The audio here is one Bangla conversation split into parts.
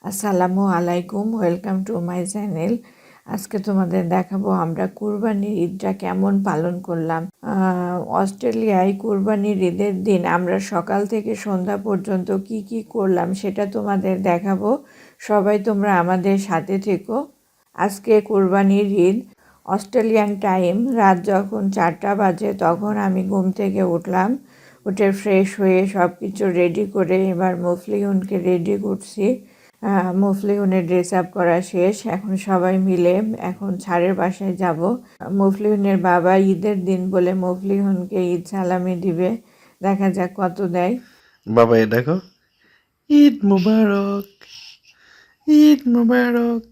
আসসালামু আলাইকুম, ওয়েলকাম টু মাই চ্যানেল। আজকে তোমাদের দেখাবো আমরা কুরবানির ঈদটা কেমন পালন করলাম। অস্ট্রেলিয়ায় কুরবানির ঈদের দিন আমরা সকাল থেকে সন্ধ্যা পর্যন্ত কি কি করলাম সেটা তোমাদের দেখাবো। সবাই তোমরা আমাদের সাথে থেকো। আজকে কুরবানির ঈদ। অস্ট্রেলিয়ান টাইম রাত যখন 4টা বাজে তখন আমি ঘুম থেকে উঠলাম। উঠে ফ্রেশ হয়ে সব কিছু রেডি করে এবার মুফলিহুনকে রেডি করছি। মুফলিহুনের ড্রেস আপ করা শেষ। এখন সবাই মিলে এখন স্যারের বাসায় যাব। মুফলিহুনের বাবা ঈদের দিন বলে মুফলিহুনকে ঈদ সালামি দিবে। দেখা যাক কত দেয়। বাবা এ দেখো, ঈদ মুবারক, ঈদ মুবারক।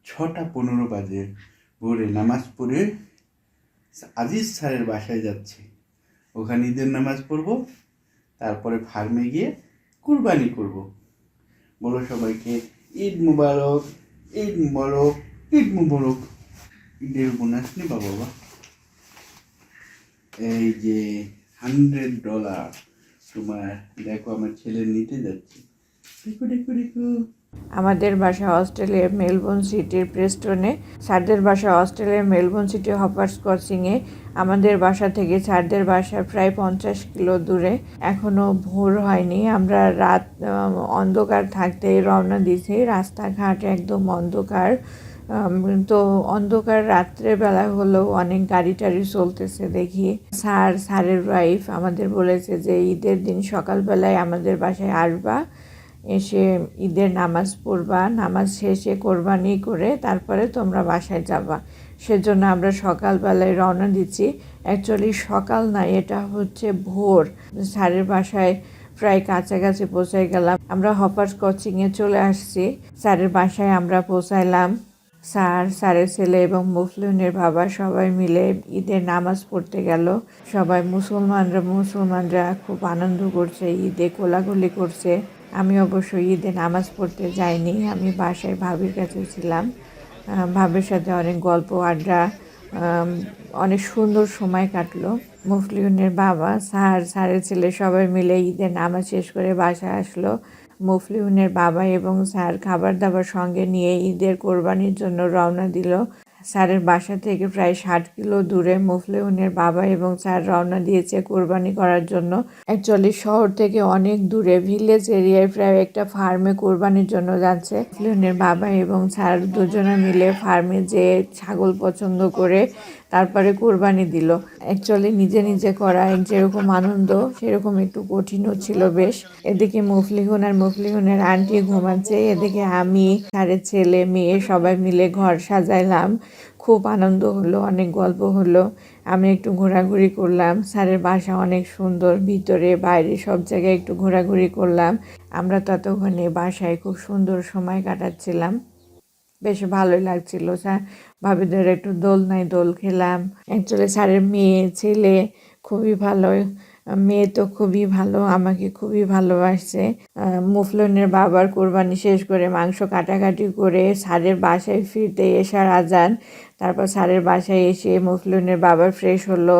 6:15 বাজে, ভোরে নামাজ পড়ে আজিজ স্যারের বাসায় যাচ্ছি। ওখানে ঈদের নামাজ পড়বো, তারপরে ফার্মে গিয়ে কুরবানি করব। বলো সবাইকে ঈদ মুবারক, ঈদ মুবারক, ঈদ মুবারক। ঈদের বোনাস নেবা বাবা? এই যে $100 তোমার। দেখো আমার ছেলে নিতে যাচ্ছে। দেখো দেখো দেখো। আমাদের বাসা অস্ট্রেলিয়ার মেলবোর্ন সিটির প্রেস্টনে, স্যারদের বাসা অস্ট্রেলিয়ার মেলবোর্ন সিটি হপার্স ক্রসিংয়ে। আমাদের বাসা থেকে স্যারদের বাসা প্রায় 50 কিলো দূরে। এখনও ভোর হয়নি, আমরা রাত অন্ধকার থাকতেই রওনা দিয়েছি। রাস্তাঘাট একদম অন্ধকার। তো অন্ধকার রাত্রেবেলা হলেও অনেক গাড়ি টাড়ি চলতেছে দেখি। স্যারের ওয়াইফ আমাদের বলেছে যে ঈদের দিন সকালবেলায় আমাদের বাসায় আসবা, এসে ঈদের নামাজ পড়বা, নামাজ শেষে কোরবানি করে তারপরে তোমরা বাসায় যাবা। সেজন্য আমরা সকালবেলায় রওনা দিচ্ছি। অ্যাকচুয়ালি সকাল না, এটা হচ্ছে ভোর। স্যারের বাসায় প্রায় কাছাকাছি পৌঁছে গেলাম। আমরা হপার্স ক্রসিংয়ে চলে আসছি। স্যারের বাসায় আমরা পৌঁছাইলাম। স্যারের ছেলে এবং মুফলিনের বাবা সবাই মিলে ঈদের নামাজ পড়তে গেল। সবাই মুসলমানরা খুব আনন্দ করছে, ঈদে কোলাকুলি করছে। আমি অবশ্য ঈদে নামাজ পড়তে যাইনি, আমি বাসায় ভাবির কাছে ছিলাম। ভাবির সাথে অনেক গল্প আড্ডা, অনেক সুন্দর সময় কাটলো। মুফলিনের বাবা, স্যারের ছেলে সবাই মিলে ঈদের নামাজ শেষ করে বাসায় আসলো। মুফলিহুনের বাবা এবং স্যার খাবার দাবার সঙ্গে নিয়ে ঈদের কোরবানির জন্য রওনা দিল। স্যারের বাসা থেকে প্রায় 60 কিলো দূরে মুফলিহুনের বাবা এবং স্যার রওনা দিয়েছে কোরবানি করার জন্য। অ্যাকচুয়ালি শহর থেকে অনেক দূরে ভিলেজ এরিয়ায় প্রায় একটা ফার্মে কোরবানির জন্য যাচ্ছে। মুফলিহুনের বাবা এবং স্যার দুজনে মিলে ফার্মে যেয়ে ছাগল পছন্দ করে তারপরে কোরবানি দিল। অ্যাকচুয়ালি নিজে নিজে করা যেরকম আনন্দ সেরকম একটু কঠিনও ছিল বেশ। এদিকে মুফলিহুনের আন্টি ঘুমাচ্ছে, এদিকে আমি, স্যারের ছেলে মেয়ে সবাই মিলে ঘর সাজাইলাম। খুব আনন্দ হলো, অনেক গল্প হলো। আমি একটু ঘোরাঘুরি করলাম। স্যারের বাসা অনেক সুন্দর, ভিতরে বাইরে সব জায়গায় একটু ঘোরাঘুরি করলাম। আমরা ততক্ষণে বাসায় খুব সুন্দর সময় কাটাচ্ছিলাম, বেশ ভালোই লাগছিল। স্যার ভাবিদের একটু দোলনায় দোল খেলাম। অ্যাকচুয়ালি স্যারের মেয়ে ছেলে খুবই ভালো, মেয়ে তো খুবই ভালো, আমাকে খুবই ভালোবাসছে। মুফলিনের বাবার কোরবানি শেষ করে মাংস কাটাকাটি করে স্যারের বাসায় ফিরতে এশার আজান। তারপর স্যারের বাসায় এসে মুফলিনের বাবার ফ্রেশ হলো।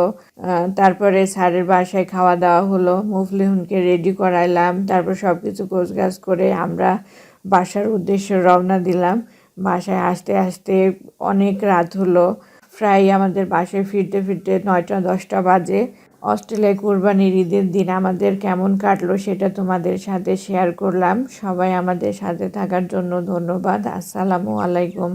তারপরে স্যারের বাসায় খাওয়া দাওয়া হলো, মুফলিহুনকে রেডি করাইলাম। তারপর সব কিছু গোছগাছ করে আমরা বাসার উদ্দেশ্যে রওনা দিলাম। বাসায় আসতে আসতে অনেক রাত হলো, প্রায় আমাদের বাসায় ফিরতে ফিরতে 9টা-10টা বাজে। অস্ট্রেলিয়ায় কোরবানির ঈদের দিন আমাদের কেমন কাটলো সেটা তোমাদের সাথে শেয়ার করলাম। সবাই আমাদের সাথে থাকার জন্য ধন্যবাদ। আসসালামু আলাইকুম।